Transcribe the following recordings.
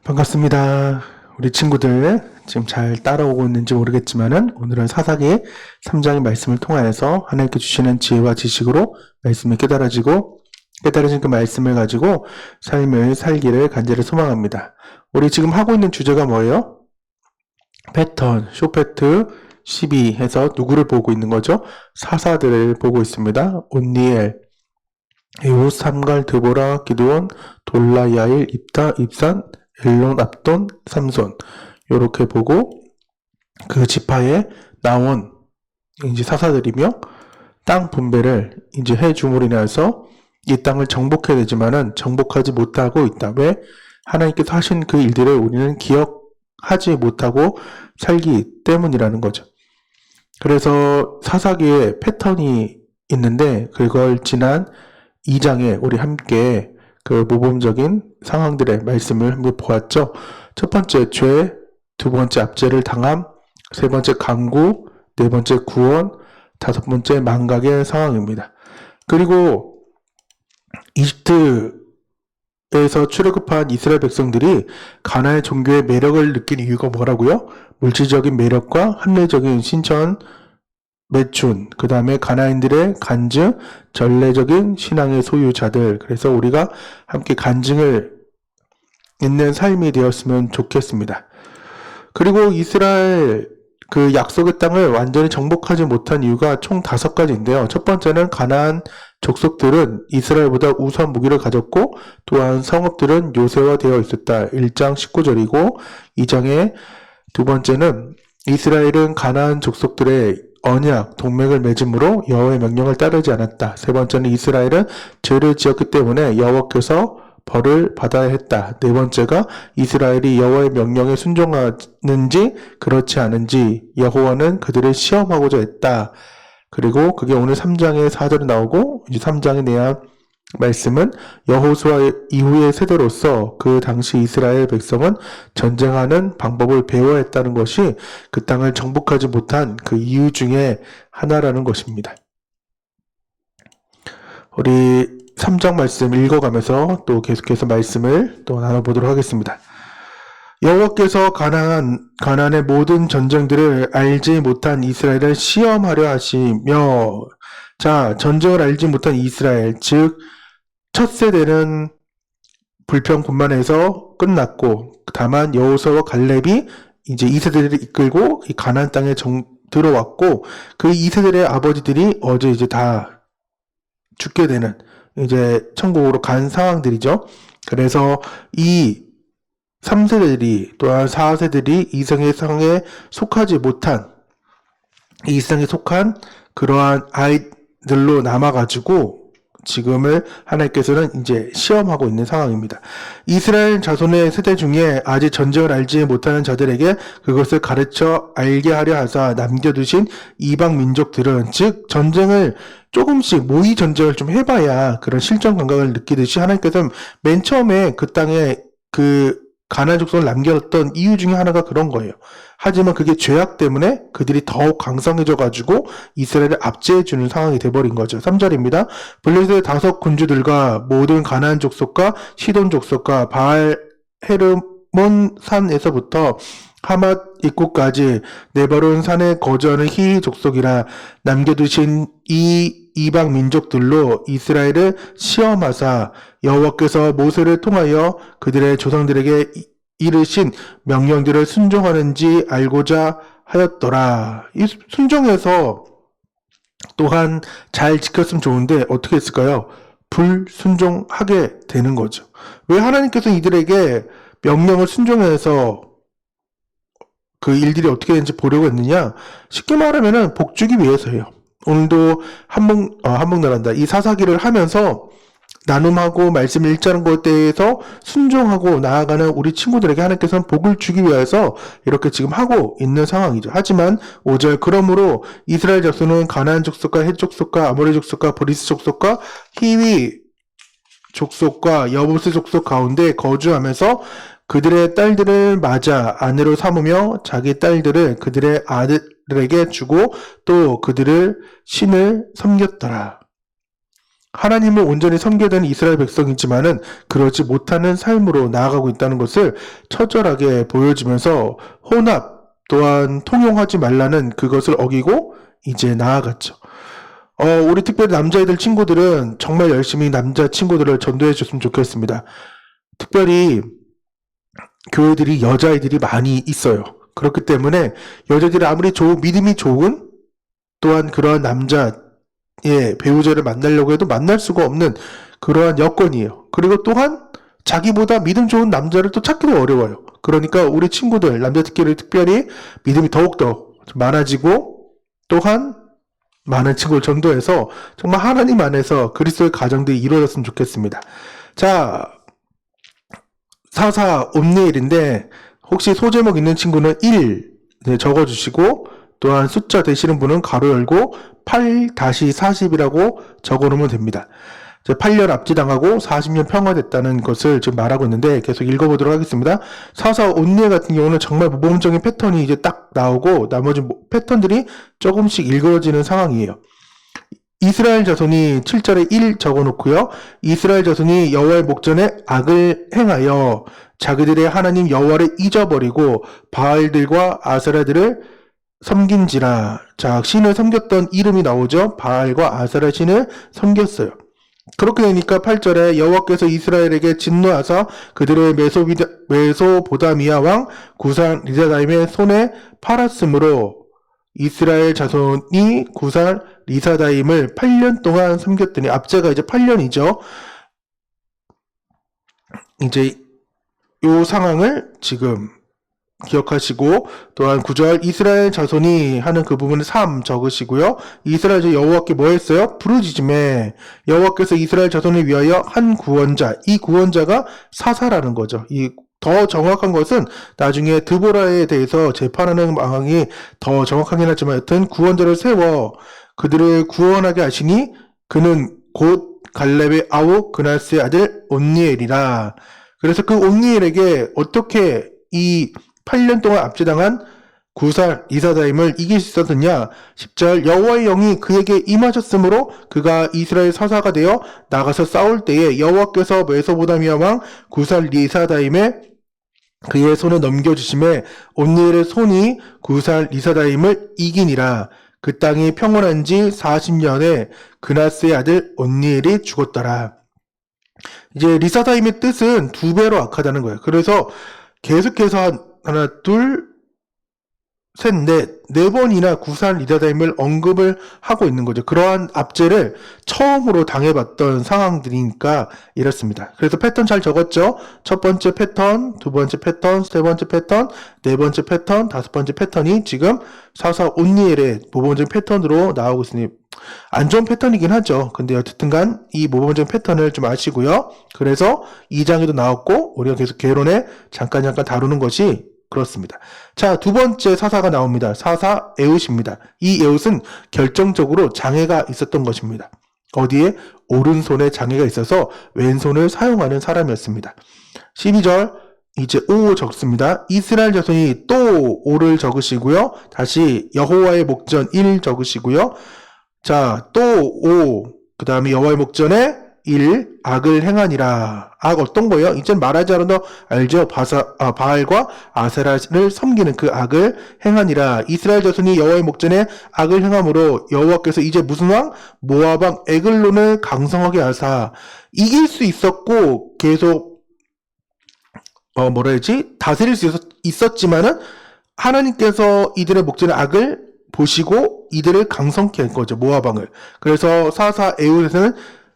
반갑습니다. 우리 친구들 지금 잘 따라오고 있는지 모르겠지만은 오늘은 사사기 3장의 말씀을 통하여서 하나님께 주시는 지혜와 지식으로 말씀이 깨달아진 그 말씀을 가지고 삶을 살기를 간절히 소망합니다. 우리 지금 하고 있는 주제가 뭐예요? 패턴, 쇼페트 12 해서 누구를 보고 있는 거죠? 사사들을 보고 있습니다. 온니엘, 에호, 삼갈, 드보라, 기드온, 돌라, 야일, 입산, 엘론, 압돈, 삼손 요렇게 보고 그 지파에 나온 이제 사사들이며 땅 분배를 이제 해줌으로 인해서 이 땅을 정복해야 되지만은 정복하지 못하고 있다. 왜? 하나님께서 하신 그 일들을 우리는 기억하지 못하고 살기 때문이라는 거죠. 그래서 사사기에 패턴이 있는데 그걸 지난 2장에 우리 함께 그 모범적인 상황들의 말씀을 한번 보았죠. 첫 번째 죄, 두 번째 압제를 당함, 세 번째 강구, 네 번째 구원, 다섯 번째 망각의 상황입니다. 그리고 이집트에서 출애굽한 이스라엘 백성들이 가나안의 종교의 매력을 느낀 이유가 뭐라고요? 물질적인 매력과 합리적인 신천, 매춘, 그 다음에 가나안인들의 간증, 전례적인 신앙의 소유자들. 그래서 우리가 함께 간증을 있는 삶이 되었으면 좋겠습니다. 그리고 이스라엘 그 약속의 땅을 완전히 정복하지 못한 이유가 총 5가지인데요. 첫 번째는 가나안 족속들은 이스라엘보다 우선 무기를 가졌고 또한 성읍들은 요새화되어 있었다. 1장 19절이고 2장의 두 번째는 이스라엘은 가나안 족속들의 언약, 동맹을 맺음으로 여호와의 명령을 따르지 않았다. 세 번째는 이스라엘은 죄를 지었기 때문에 여호와께서 벌을 받아야 했다. 네 번째가 이스라엘이 여호와의 명령에 순종하는지 그렇지 않은지 여호와는 그들을 시험하고자 했다. 그리고 그게 오늘 3장의 4절에 나오고 이제 3장에 대한 말씀은 여호수아 이후의 세대로서 그 당시 이스라엘 백성은 전쟁하는 방법을 배워야 했다는 것이 그 땅을 정복하지 못한 그 이유 중에 하나라는 것입니다. 우리 3장 말씀 읽어가면서 또 계속해서 말씀을 또 나눠보도록 하겠습니다. 여호와께서 가나안의 모든 전쟁들을 알지 못한 이스라엘을 시험하려 하시며, 자, 전쟁을 알지 못한 이스라엘, 즉 첫 세대는 불평분만해서 끝났고, 다만 여호수아와 갈렙이 이제 2세대를 이끌고 이 가나안 땅에 들어왔고, 그 2세대의 아버지들이 어제 이제 다 죽게 되는 이제 천국으로 간 상황들이죠. 그래서 이 3세대들이 또한 4세들이 이성의 상에 속하지 못한 이 이성에 속한 그러한 아이들로 남아가지고 지금을 하나님께서는 이제 시험하고 있는 상황입니다. 이스라엘 자손의 세대 중에 아직 전쟁을 알지 못하는 자들에게 그것을 가르쳐 알게 하려 하사 남겨두신 이방 민족들은, 즉 전쟁을 조금씩 모의 전쟁을 좀 해봐야 그런 실전 감각을 느끼듯이 하나님께서는 맨 처음에 그 땅에 그 가나안 족속을 남겨뒀던 이유 중에 하나가 그런 거예요. 하지만 그게 죄악 때문에 그들이 더욱 강성해져가지고 이스라엘을 압제해주는 상황이 돼버린 거죠. 3절입니다. 블레셋의 5 군주들과 모든 가나안 족속과 시돈 족속과 바알 헤르몬 산에서부터 하맛 입구까지 네바론 산에 거주하는 히 족속이라 남겨두신 이 이방 민족들로 이스라엘을 시험하사 여호와께서 모세를 통하여 그들의 조상들에게 이르신 명령들을 순종하는지 알고자 하였더라. 이 순종해서 또한 잘 지켰으면 좋은데 어떻게 했을까요? 불순종하게 되는 거죠. 왜 하나님께서 이들에게 명령을 순종해서 그 일들이 어떻게 되는지 보려고 했느냐? 쉽게 말하면은 복주기 위해서예요. 오늘도 한목나란다. 이 사사기를 하면서 나눔하고 말씀 읽자는 것에 대해서 순종하고 나아가는 우리 친구들에게 하나님께서는 복을 주기 위해서 이렇게 지금 하고 있는 상황이죠. 하지만 5절 그러므로 이스라엘 족속은 가나안 족속과 헷 족속과 아모리 족속과 브리스 족속과 히위 족속과 여부스 족속 가운데 거주하면서 그들의 딸들을 맞아 아내로 삼으며 자기 딸들을 그들의 아들에게 주고 또 그들을 신을 섬겼더라. 하나님을 온전히 섬겨야 되는 이스라엘 백성이지만은 그러지 못하는 삶으로 나아가고 있다는 것을 처절하게 보여주면서 혼합 또한 통용하지 말라는 그것을 어기고 이제 나아갔죠. 우리 특별히 남자애들 친구들은 정말 열심히 남자 친구들을 전도해 줬으면 좋겠습니다. 특별히 교회들이 여자애들이 많이 있어요. 그렇기 때문에 여자들이 아무리 믿음이 좋은 또한 그러한 남자의 배우자를 만나려고 해도 만날 수가 없는 그러한 여건이에요. 그리고 또한 자기보다 믿음 좋은 남자를 또 찾기도 어려워요. 그러니까 우리 친구들, 남자들끼리 특별히 믿음이 더욱더 많아지고 또한 많은 친구를 전도해서 정말 하나님 안에서 그리스도의 가정들이 이루어졌으면 좋겠습니다. 자, 사사 옴니엘인데 혹시 소제목 있는 친구는 1 적어주시고 또한 숫자 되시는 분은 가로 열고 8-40이라고 적어놓으면 됩니다. 8년 압제당하고 40년 평화됐다는 것을 지금 말하고 있는데 계속 읽어보도록 하겠습니다. 사사 옴니엘 같은 경우는 정말 모범적인 패턴이 이제 딱 나오고 나머지 패턴들이 조금씩 일그러지는 상황이에요. 이스라엘 자손이 7절에 1 적어놓고요. 이스라엘 자손이 여호와의 목전에 악을 행하여 자기들의 하나님 여호와를 잊어버리고 바알들과 아세라들을 섬긴지라. 자, 신을 섬겼던 이름이 나오죠. 바알과 아세라 신을 섬겼어요. 그렇게 되니까 8절에 여호와께서 이스라엘에게 진노하사 그들을 메소보다미아 왕 구산 리사다임의 손에 팔았으므로 이스라엘 자손이 구산 리사다임을 8년 동안 섬겼더니 압제가 이제 8년이죠. 이제 이 상황을 지금 기억하시고 또한 9절 이스라엘 자손이 하는 그 부분을 3 적으시고요. 이스라엘 자손이 여호와께 뭐 했어요? 부르짖음에 여호와께서 이스라엘 자손을 위하여 한 구원자, 이 구원자가 사사라는 거죠. 이 더 정확한 것은 나중에 드보라에 대해서 재판하는 망항이 더 정확하긴 하지만 여튼 구원자를 세워 그들을 구원하게 하시니 그는 곧 갈렙의 아우 그나스의 아들 온니엘이라. 그래서 그 온니엘에게 어떻게 이 8년 동안 압제당한 구산 리사다임을 이길 수 있었느냐. 10절 여호와의 영이 그에게 임하셨으므로 그가 이스라엘 사사가 되어 나가서 싸울 때에 여호와께서 메소보다미아 왕 구산 리사다임에 그의 손에 넘겨주심에 온니엘의 손이 구산 리사다임을 이기니라. 그 땅이 평온한 지 40년에 그나스의 아들 온니엘이 죽었더라. 이제 리사다임의 뜻은 2배로 악하다는 거예요. 그래서 계속해서 하나, 둘, 셋, 네 번이나 구산 리사다임을 언급을 하고 있는 거죠. 그러한 압제를 처음으로 당해봤던 상황들이니까 이렇습니다. 그래서 패턴 잘 적었죠? 첫 번째 패턴, 두 번째 패턴, 세 번째 패턴, 네 번째 패턴, 다섯 번째 패턴이 지금 사사 온니엘의 모범적인 패턴으로 나오고 있으니 안 좋은 패턴이긴 하죠. 근데 어쨌든간 이 모범적인 패턴을 좀 아시고요. 그래서 2장에도 나왔고 우리가 계속 개론에 잠깐 다루는 것이 그렇습니다. 자, 두 번째 사사가 나옵니다. 사사 에웃입니다. 이 에웃은 결정적으로 장애가 있었던 것입니다. 어디에? 오른손에 장애가 있어서 왼손을 사용하는 사람이었습니다. 12절 이제 5 적습니다. 이스라엘 자손이 또 5를 적으시고요. 다시 여호와의 목전 1 적으시고요. 자, 또 5, 그 다음에 여호와의 목전에 1, 악을 행하니라. 악 어떤 거예요? 이젠 말하지 않아도 알죠? 바알과 아세라를 섬기는 그 악을 행하니라. 이스라엘 자손이 여호와의 목전에 악을 행함으로 여호와께서 이제 무슨 왕? 모압 왕 에글론을 강성하게 하사 이길 수 있었고 계속 다스릴 수 있었지만은 하나님께서 이들의 목전에 악을 보시고 이들을 강성케 한 거죠. 모압 왕을. 그래서 사사 에웃에서는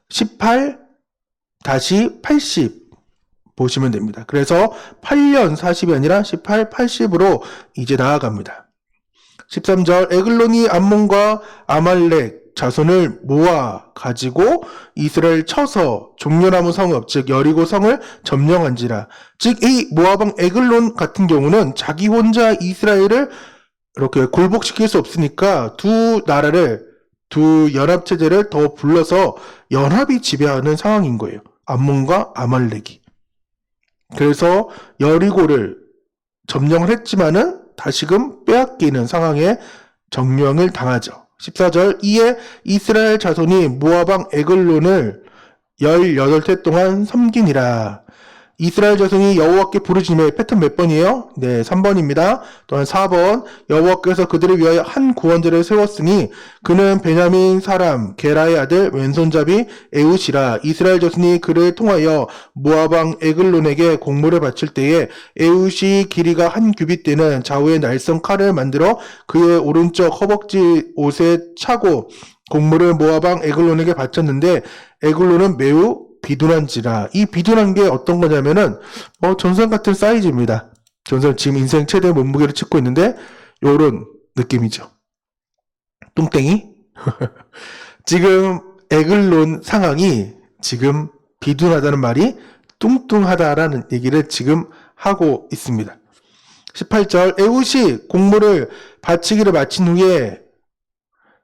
18-80 보시면 됩니다. 그래서 8년 40이 아니라 18, 80으로 이제 나아갑니다. 13절 에글론이 암몬과 아말렉 자손을 모아 가지고 이스라엘 쳐서 종려나무 성읍 즉 여리고 성을 점령한지라. 즉 이 모압왕 에글론 같은 경우는 자기 혼자 이스라엘을 이렇게 굴복시킬 수 없으니까 두 연합체제를 더 불러서 연합이 지배하는 상황인 거예요. 암몬과 아말렉이. 그래서 여리고를 점령을 했지만은 다시금 빼앗기는 상황에 점령을 당하죠. 14절 이에 이스라엘 자손이 모압 왕 에글론을 18해 동안 섬기니라. 이스라엘 자손이 여호와께 부르짖음의 패턴 몇 번이에요? 네, 3번입니다. 또한 4번 여호와께서 그들을 위하여 한 구원자를 세웠으니 그는 베냐민 사람 게라의 아들 왼손잡이 에웃이라. 이스라엘 자손이 그를 통하여 모압 왕 에글론에게 공물을 바칠 때에 에웃이 길이가 한 규빗 되는 좌우의 날선 칼을 만들어 그의 오른쪽 허벅지 옷에 차고 공물을 모압 왕 에글론에게 바쳤는데 에글론은 매우 비둔한지라. 이 비둔한 게 어떤 거냐면은 전선 같은 사이즈입니다. 전선 지금 인생 최대 몸무게를 찍고 있는데 요런 느낌이죠. 뚱땡이? 지금 에글론 상황이 지금 비둔하다는 말이 뚱뚱하다라는 얘기를 지금 하고 있습니다. 18절 에웃이 공물을 바치기를 마친 후에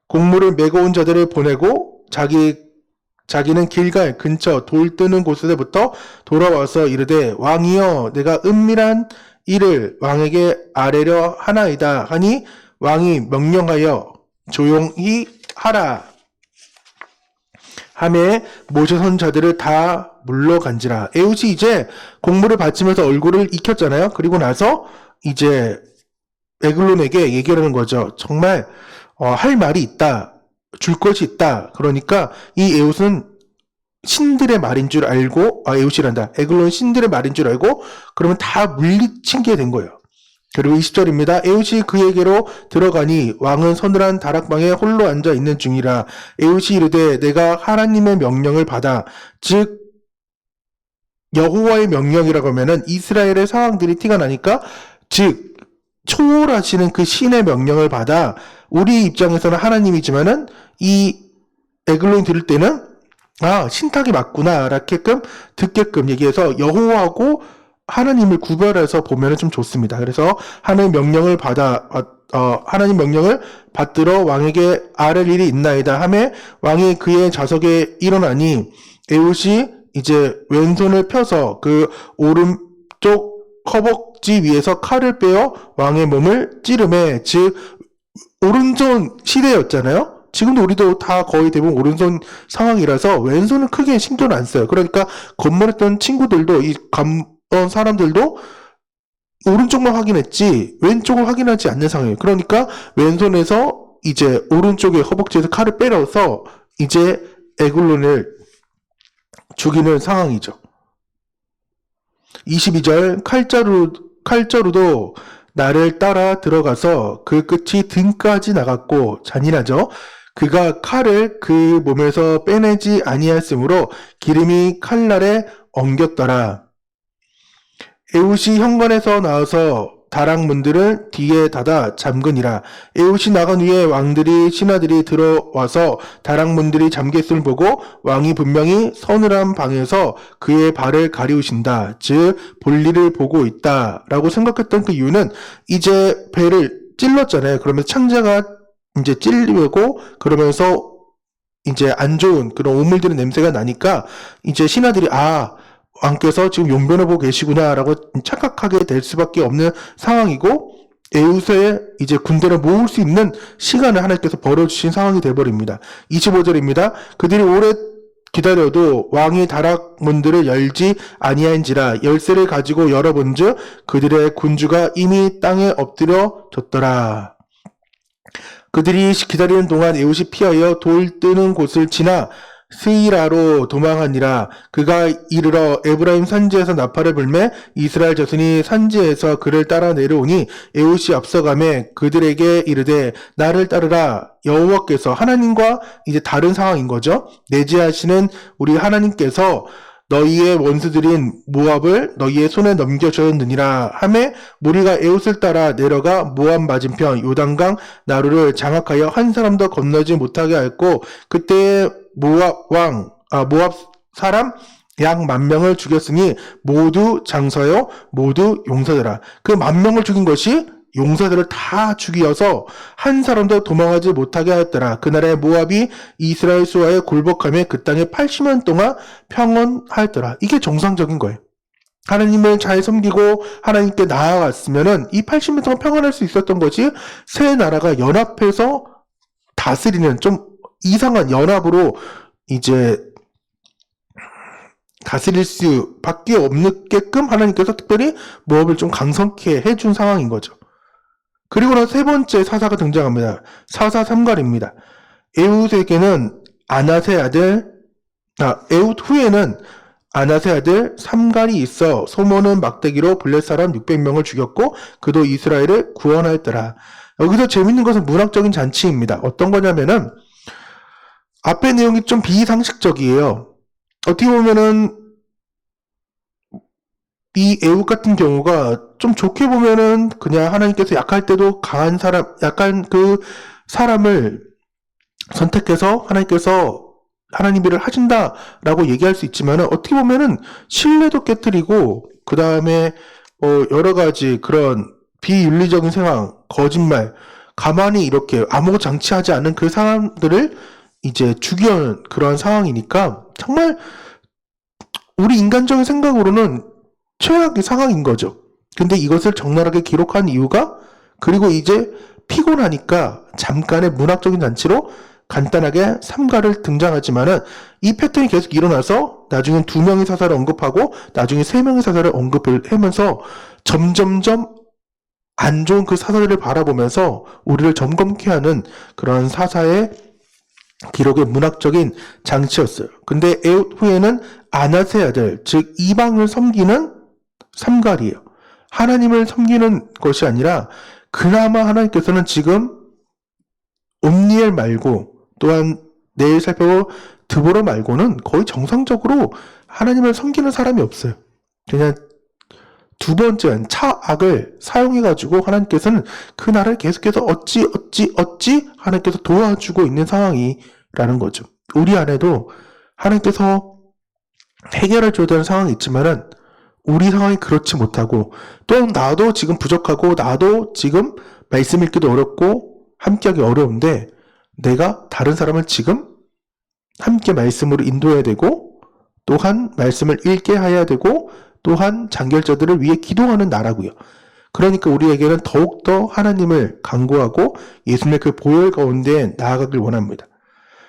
공물을 메고 온 자들을 보내고 자기는 길갈 근처 돌 뜨는 곳에서부터 돌아와서 이르되 왕이여 내가 은밀한 일을 왕에게 아뢰려 하나이다 하니 왕이 명령하여 조용히 하라 하매 모셔선 자들을 다 물러간지라. 에웃이 이제 공물을 바치면서 얼굴을 익혔잖아요. 그리고 나서 이제 에글론에게 얘기하는 거죠. 정말 할 말이 있다. 줄 것이 있다. 그러니까 이 에웃은 신들의 말인 줄 알고 에웃이란다. 에글론 신들의 말인 줄 알고 그러면 다 물리친 게 된 거예요. 그리고 20절입니다. 에웃이 그에게로 들어가니 왕은 서늘한 다락방에 홀로 앉아 있는 중이라. 에웃이 이르되 내가 하나님의 명령을 받아 즉 여호와의 명령이라고 하면은 이스라엘의 상황들이 티가 나니까 즉 초월하시는 그 신의 명령을 받아 우리 입장에서는 하나님이지만은 이 에글론이 들을 때는 신탁이 맞구나 라게끔 듣게끔 얘기해서 여호와하고 하나님을 구별해서 보면은 좀 좋습니다. 그래서 하나님 명령을 하나님 명령을 받들어 왕에게 아랠 일이 있나이다 하매 왕이 그의 좌석에 일어나니 에웃이 이제 왼손을 펴서 그 오른쪽 허벅지 위에서 칼을 빼어 왕의 몸을 찌르매. 즉 오른손 시대였잖아요. 지금도 우리도 다 거의 대부분 오른손 상황이라서 왼손은 크게 신경을 안 써요. 그러니까 건물했던 친구들도 사람들도 오른쪽만 확인했지 왼쪽을 확인하지 않는 상황이에요. 그러니까 왼손에서 이제 오른쪽의 허벅지에서 칼을 빼려서 이제 에글론을 죽이는 상황이죠. 22절 칼자루도 나를 따라 들어가서 그 끝이 등까지 나갔고 잔인하죠. 그가 칼을 그 몸에서 빼내지 아니하였으므로 기름이 칼날에 엉겼더라. 에웃이 현관에서 나와서 다락문들을 뒤에 닫아 잠그니라. 에웃이 나간 후에 왕들이 신하들이 들어와서 다락문들이 잠겼음을 보고 왕이 분명히 서늘한 방에서 그의 발을 가리우신다. 즉 볼일을 보고 있다 라고 생각했던 그 이유는 이제 배를 찔렀잖아요. 그러면서 창자가 이제 찔리고 그러면서 이제 안 좋은 그런 오물들의 냄새가 나니까 이제 신하들이 왕께서 지금 용변을 보고 계시구나라고 착각하게 될 수밖에 없는 상황이고 에웃의 이제 군대를 모을 수 있는 시간을 하나님께서 벌어주신 상황이 되어버립니다. 25절입니다. 그들이 오래 기다려도 왕이 다락문들을 열지 아니한지라 열쇠를 가지고 열어본즉 그들의 군주가 이미 땅에 엎드려 졌더라. 그들이 기다리는 동안 에웃이 피하여 돌 뜨는 곳을 지나 스이라로 도망하니라. 그가 이르러 에브라임 산지에서 나팔을 불매 이스라엘 자손이 산지에서 그를 따라 내려오니 에웃이 앞서가매 그들에게 이르되 나를 따르라. 여호와께서 하나님과 이제 다른 상황인 거죠. 내지하시는 우리 하나님께서 너희의 원수들인 모압을 너희의 손에 넘겨주었느니라 하매 무리가 에웃을 따라 내려가 모압 맞은편 요단강 나루를 장악하여 한 사람도 건너지 못하게 하였고 그때 모압 사람 약 10,000명을 죽였으니 모두 장사요 모두 용사되라. 그 10,000명을 죽인 것이 용사들을 다 죽이어서 한 사람도 도망하지 못하게 하였더라. 그날에 모압이 이스라엘 수하에 굴복하며 그 땅에 80년 동안 평온하였더라. 이게 정상적인 거예요. 하나님을 잘 섬기고 하나님께 나아갔으면은 이 80년 동안 평안할 수 있었던 거지 세 나라가 연합해서 다스리는 좀 이상한 연합으로 이제 다스릴 수밖에 없게끔 하나님께서 특별히 모압을 좀 강성케 해준 상황인 거죠. 그리고 나서 세 번째 사사가 등장합니다. 사사 삼갈입니다. 에훗에게는 아낫의 아들, 에훗 후에는 아낫의 아들 삼갈이 있어 소몬은 막대기로 블렛 사람 600명을 죽였고 그도 이스라엘을 구원하였더라. 여기서 재밌는 것은 문학적인 잔치입니다. 어떤 거냐면은 앞의 내용이 좀 비상식적이에요. 어떻게 보면은 이 에훗 같은 경우가 좀 좋게 보면은 그냥 하나님께서 약할 때도 강한 사람, 약간 그 사람을 선택해서 하나님께서 하나님 일을 하신다라고 얘기할 수 있지만은 어떻게 보면은 신뢰도 깨뜨리고 그 다음에 여러 가지 그런 비윤리적인 상황, 거짓말, 가만히 이렇게 아무 장치하지 않은 그 사람들을 이제 죽이는 그런 상황이니까 정말 우리 인간적인 생각으로는 최악의 상황인 거죠. 근데 이것을 적나라하게 기록한 이유가 그리고 이제 피곤하니까 잠깐의 문학적인 잔치로 간단하게 삼가를 등장하지만은 이 패턴이 계속 일어나서 나중엔 2명의 사사를 언급하고 나중에 3명의 사사를 언급을 하면서 점점점 안 좋은 그 사사들을 바라보면서 우리를 점검케 하는 그런 사사의 기록의 문학적인 장치였어요. 근데 에훗 후에는 아낫의 아들, 즉 이방을 섬기는 삼갈이에요. 하나님을 섬기는 것이 아니라 그나마 하나님께서는 지금 옴니엘 말고 또한 내일 살펴볼 드보라 말고는 거의 정상적으로 하나님을 섬기는 사람이 없어요. 그냥 두 번째 차악을 사용해가지고 하나님께서는 그 나라를 계속해서 어찌 하나님께서 도와주고 있는 상황이라는 거죠. 우리 안에도 하나님께서 해결해 줘야 되는 상황이 있지만은 우리 상황이 그렇지 못하고 또 나도 지금 부족하고 나도 지금 말씀 읽기도 어렵고 함께하기 어려운데 내가 다른 사람을 지금 함께 말씀으로 인도해야 되고 또한 말씀을 읽게 해야 되고 또한 장결자들을 위해 기도하는 나라고요. 그러니까 우리에게는 더욱더 하나님을 간구하고 예수님의 그 보혈 가운데 나아가길 원합니다.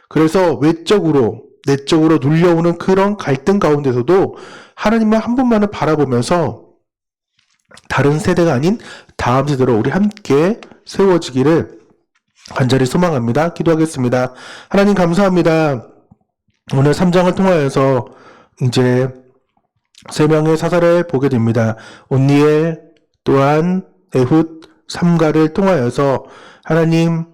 그래서 외적으로 내적으로 눌려오는 그런 갈등 가운데서도 하나님만 한 분만을 바라보면서 다른 세대가 아닌 다음 세대로 우리 함께 세워지기를 간절히 소망합니다. 기도하겠습니다. 하나님 감사합니다. 오늘 3장을 통하여서 이제 3명의 사사를 보게 됩니다. 온니엘 또한 에훗 삼가를 통하여서 하나님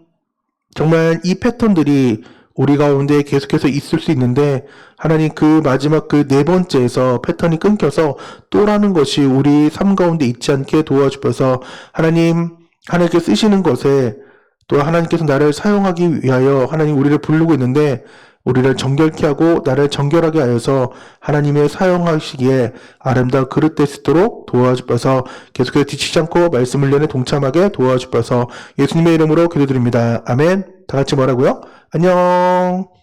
정말 이 패턴들이 우리 가운데 계속해서 있을 수 있는데 하나님 그 마지막 그 4번째에서 패턴이 끊겨서 또라는 것이 우리 삶 가운데 있지 않게 도와주셔서 하나님께 쓰시는 것에 또 하나님께서 나를 사용하기 위하여 하나님 우리를 부르고 있는데 우리를 정결케 하고 나를 정결하게 하여서 하나님의 사용하시기에 아름다운 그릇 될 수 있도록 도와주셔서 계속해서 뒤치지 않고 말씀을 내내 동참하게 도와주셔서 예수님의 이름으로 기도드립니다. 아멘. 다 같이 뭐라고요? 안녕.